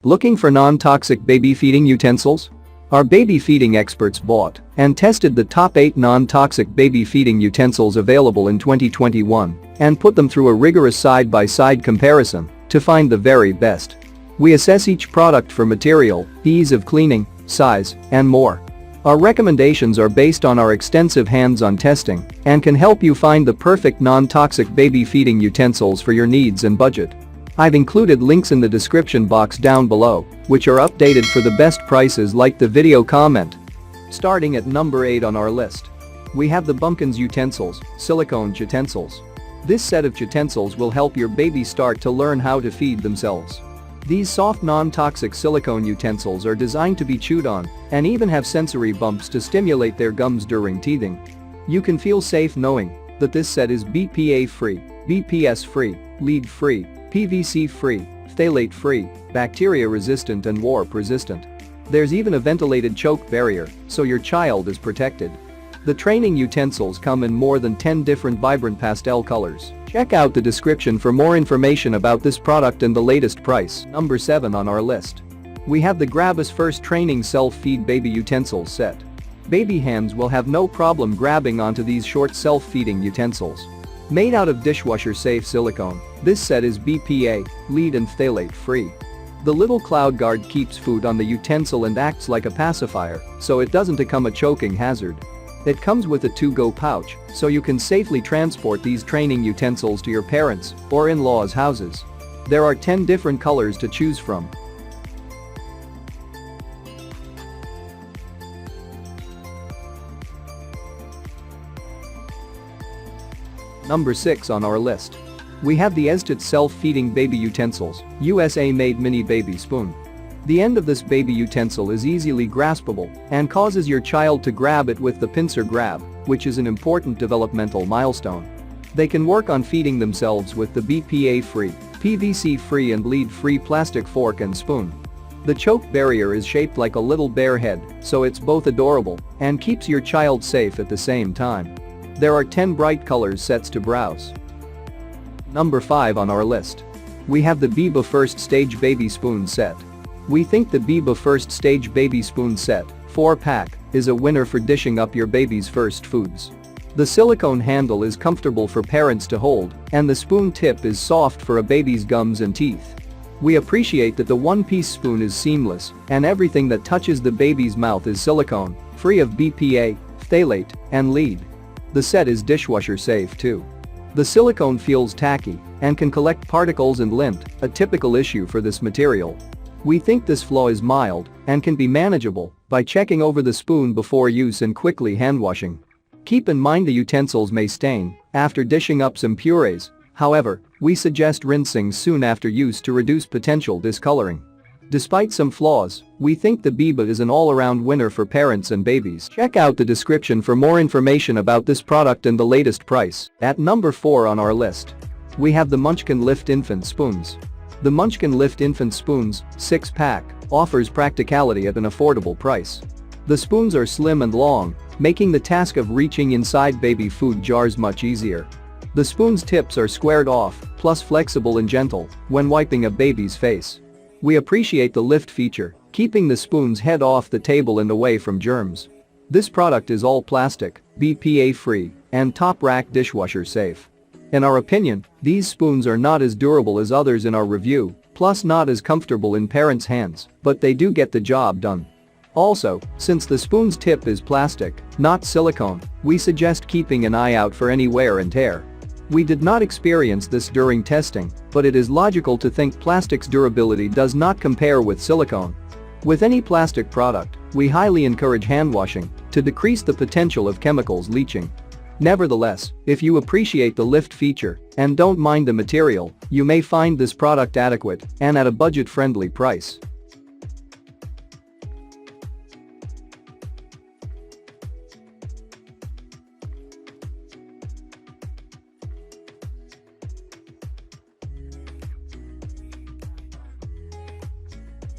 Looking for non-toxic baby feeding utensils? Our baby feeding experts bought and tested the top 8 non-toxic baby feeding utensils available in 2021 and put them through a rigorous side-by-side comparison to find the very best. We assess each product for material, ease of cleaning, size, and more. Our recommendations are based on our extensive hands-on testing and can help you find the perfect non-toxic baby feeding utensils for your needs and budget. I've included links in the description box down below, which are updated for the best prices. Like the video, comment. Starting at number 8 on our list, we have the Bumpkins Utensils, Silicone Utensils. This set of utensils will help your baby start to learn how to feed themselves. These soft non-toxic silicone utensils are designed to be chewed on and even have sensory bumps to stimulate their gums during teething. You can feel safe knowing that this set is BPA-free, BPS-free, lead-free, PVC-free, phthalate-free, bacteria-resistant and warp-resistant. There's even a ventilated choke barrier, so your child is protected. The training utensils come in more than 10 different vibrant pastel colors. Check out the description for more information about this product and the latest price. Number 7 on our list, we have the Grabba's first training self-feed baby utensils set. Baby hands will have no problem grabbing onto these short self-feeding utensils. Made out of dishwasher-safe silicone, this set is BPA, lead and phthalate-free. The little cloud guard keeps food on the utensil and acts like a pacifier, so it doesn't become a choking hazard. It comes with a to-go pouch, so you can safely transport these training utensils to your parents' or in-laws' houses. There are 10 different colors to choose from. Number 6 on our list, we have the Estet Self-Feeding Baby Utensils, USA-made mini baby spoon. The end of this baby utensil is easily graspable and causes your child to grab it with the pincer grab, which is an important developmental milestone. They can work on feeding themselves with the BPA-free, PVC-free and lead-free plastic fork and spoon. The choke barrier is shaped like a little bear head, so it's both adorable and keeps your child safe at the same time. There are 10 bright colors sets to browse. Number 5 on our list, we have the Biba First Stage Baby Spoon Set. We think the Biba First Stage Baby Spoon Set 4-pack is a winner for dishing up your baby's first foods. The silicone handle is comfortable for parents to hold, and the spoon tip is soft for a baby's gums and teeth. We appreciate that the one-piece spoon is seamless, and everything that touches the baby's mouth is silicone, free of BPA, phthalate, and lead. The set is dishwasher safe too. The silicone feels tacky and can collect particles and lint, a typical issue for this material. We think this flaw is mild and can be manageable by checking over the spoon before use and quickly hand washing. Keep in mind the utensils may stain after dishing up some purees, however, we suggest rinsing soon after use to reduce potential discoloring. Despite some flaws, we think the Biba is an all-around winner for parents and babies. Check out the description for more information about this product and the latest price. At number 4 on our list, we have the Munchkin Lift Infant Spoons. The Munchkin Lift Infant Spoons 6-pack offers practicality at an affordable price. The spoons are slim and long, making the task of reaching inside baby food jars much easier. The spoon's tips are squared off, plus flexible and gentle when wiping a baby's face. We appreciate the lift feature, keeping the spoon's head off the table and away from germs. This product is all plastic, BPA-free, and top-rack dishwasher safe. In our opinion, these spoons are not as durable as others in our review, plus not as comfortable in parents' hands, but they do get the job done. Also, since the spoon's tip is plastic, not silicone, we suggest keeping an eye out for any wear and tear. We did not experience this during testing, but it is logical to think plastic's durability does not compare with silicone. With any plastic product, we highly encourage hand washing to decrease the potential of chemicals leaching. Nevertheless, if you appreciate the lift feature and don't mind the material, you may find this product adequate and at a budget-friendly price.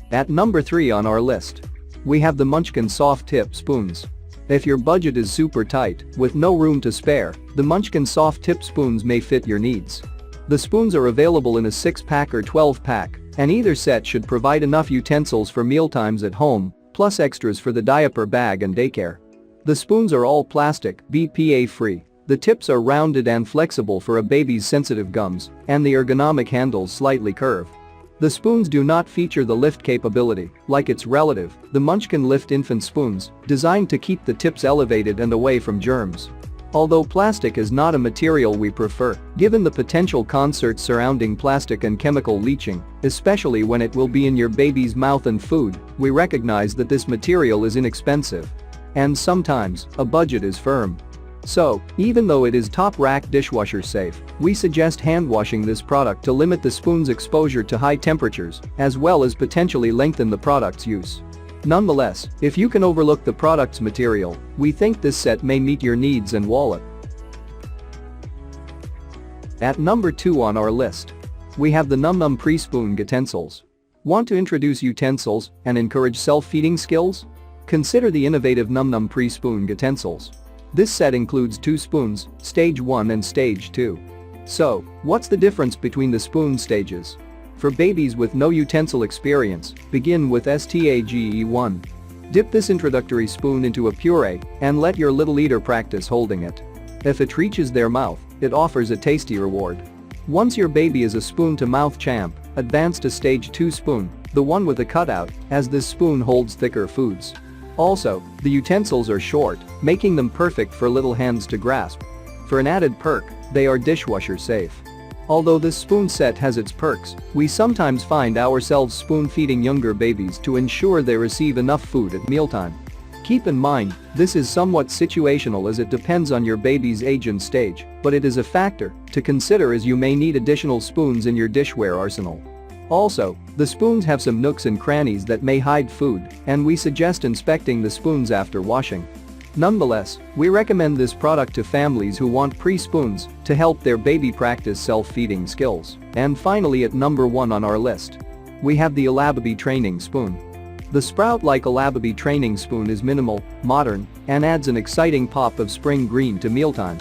At number 3 on our list, we have the Munchkin Soft Tip Spoons. If your budget is super tight, with no room to spare, the Munchkin Soft Tip Spoons may fit your needs. The spoons are available in a 6-pack or 12-pack, And either set should provide enough utensils for mealtimes at home, plus extras for the diaper bag and daycare. The spoons are all plastic, BPA-free. The tips are rounded and flexible for a baby's sensitive gums, and the ergonomic handles slightly curve. The spoons do not feature the lift capability, like its relative, the Munchkin Lift Infant spoons, designed to keep the tips elevated and away from germs. Although plastic is not a material we prefer, given the potential concerns surrounding plastic and chemical leaching, especially when it will be in your baby's mouth and food, we recognize that this material is inexpensive. And sometimes, a budget is firm. So, even though it is top-rack dishwasher safe, we suggest hand-washing this product to limit the spoon's exposure to high temperatures, as well as potentially lengthen the product's use. Nonetheless, if you can overlook the product's material, we think this set may meet your needs and wallet. At number 2 on our list, we have the Num Pre Spoon Utensils. Want to introduce utensils and encourage self-feeding skills? Consider the innovative Num Pre Spoon Utensils. This set includes 2 spoons, stage 1 and stage 2. So, what's the difference between the spoon stages? For babies with no utensil experience, begin with Stage 1. Dip this introductory spoon into a puree and let your little eater practice holding it. If it reaches their mouth, it offers a tasty reward. Once your baby is a spoon-to-mouth champ, advance to stage 2 spoon, the one with a cutout, as this spoon holds thicker foods. Also, the utensils are short, making them perfect for little hands to grasp. For an added perk, they are dishwasher safe. Although this spoon set has its perks, we sometimes find ourselves spoon-feeding younger babies to ensure they receive enough food at mealtime. Keep in mind, this is somewhat situational as it depends on your baby's age and stage, but it is a factor to consider as you may need additional spoons in your dishware arsenal. Also, the spoons have some nooks and crannies that may hide food, and we suggest inspecting the spoons after washing. Nonetheless, we recommend this product to families who want pre-spoons to help their baby practice self-feeding skills. And finally, at number 1 on our list, we have the Alababy Training Spoon. The sprout-like Alababy Training Spoon is minimal, modern, and adds an exciting pop of spring green to mealtime.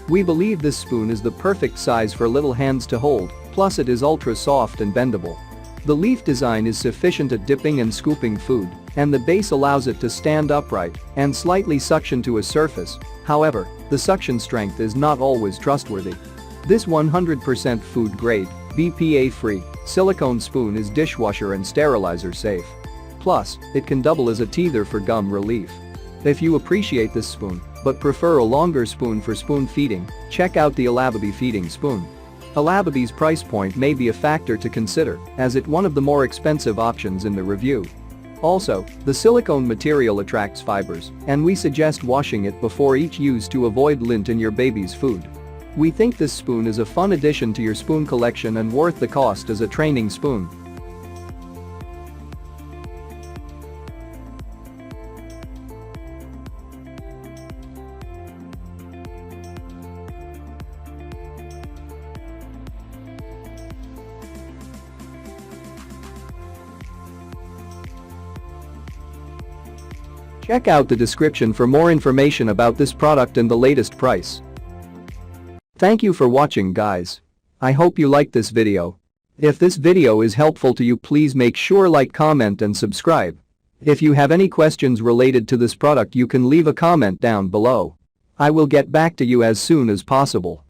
We believe this spoon is the perfect size for little hands to hold, plus it is ultra soft and bendable. The leaf design is sufficient at dipping and scooping food, and the base allows it to stand upright and slightly suction to a surface. However, the suction strength is not always trustworthy. This 100% food-grade, BPA-free, silicone spoon is dishwasher and sterilizer safe. Plus, it can double as a teether for gum relief. If you appreciate this spoon, but prefer a longer spoon for spoon feeding, check out the Alababy feeding spoon. Alababy's price point may be a factor to consider, as it's one of the more expensive options in the review. Also, the silicone material attracts fibers, and we suggest washing it before each use to avoid lint in your baby's food. We think this spoon is a fun addition to your spoon collection and worth the cost as a training spoon. Check out the description for more information about this product and the latest price. Thank you for watching, guys. I hope you liked this video. If this video is helpful to you, please make sure like, comment and subscribe. If you have any questions related to this product, you can leave a comment down below. I will get back to you as soon as possible.